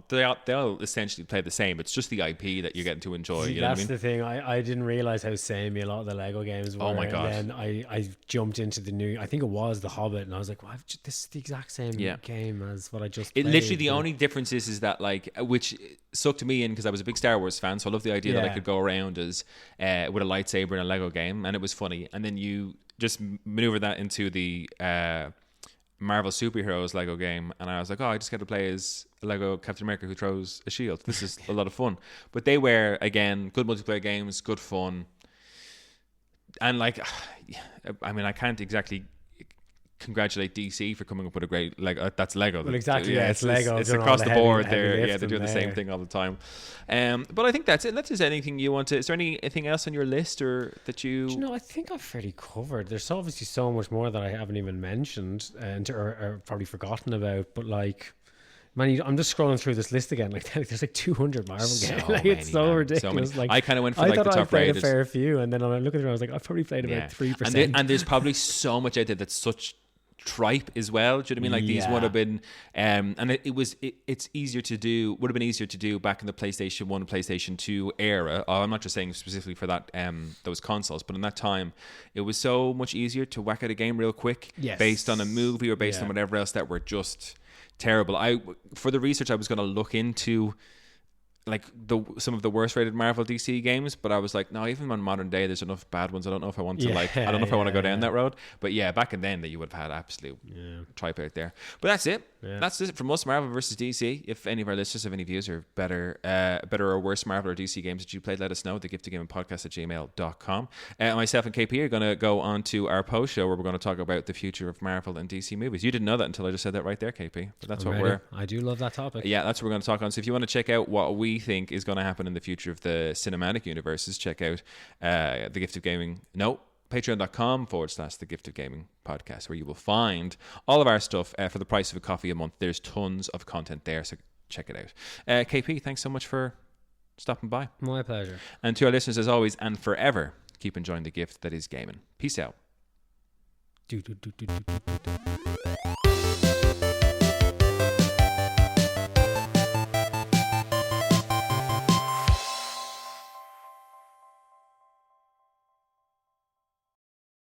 essentially play the same. It's just the IP that you're getting to enjoy. You know what I mean? That's the thing. I didn't realize how samey a lot of the Lego games were. Oh my god! And then I jumped into the new. I think it was the Hobbit, and I was like, "Wow, this is the exact same game as what I just." Played. Literally the only difference is that like, which sucked me in because I was a big Star Wars fan, so I love the idea that I could go around as with a lightsaber in a Lego game, and it was funny. And then you just maneuver that into the Marvel superheroes Lego game, and I was like, I just get to play as a Lego Captain America who throws a shield. This is a lot of fun. But they were, again, good multiplayer games, good fun, and like, I mean, I can't exactly congratulate DC for coming up with a great that's Lego. Well, exactly. It's Lego. It's across the board. They're doing the same thing all the time. But I think that's it. Unless there's anything you want to. Is there anything else on your list or that you? Do you know, I think I've fairly covered. There's obviously so much more that I haven't even mentioned or probably forgotten about. But like, man, I'm just scrolling through this list again. Like, there's like 200 Marvel games. Like, it's so ridiculous. So like, I kind of went for like the top rated. I rated. played a fair few, and then when I look at it, I was like, I've probably played about 3%. And there's probably so much out there that's such tripe as well. Do you know what I mean? Like these would have been and it's easier to do, would have been easier to do back in the PlayStation 1 and PlayStation 2 era. I'm not just saying specifically for that those consoles, but in that time it was so much easier to whack out a game real quick based on a movie or based on whatever else that were just terrible. For the research I was going to look into like some of the worst rated Marvel DC games, but I was like, no, even on modern day there's enough bad ones. I don't know if I want to I don't know if I want to go down that road. But yeah, back in then that you would have had absolute tripe out there. But that's it. That's it from us, Marvel versus DC. If any of our listeners have any views or better or worse Marvel or DC games that you played, let us know. thegiftofgamingpodcast@gmail.com. Myself and KP are going to go on to our post show where we're going to talk about the future of Marvel and DC movies. You didn't know that until I just said that right there, KP. But that's I do love that topic. Yeah, that's what we're going to talk on. So if you want to check out what we think is going to happen in the future of the cinematic universes, check out The Gift of Gaming. No, patreon.com/The Gift of Gaming podcast, where you will find all of our stuff for the price of a coffee a month. There's tons of content there, so check it out. KP, thanks so much for stopping by. My pleasure. And to our listeners, as always and forever, keep enjoying the gift that is gaming. Peace out.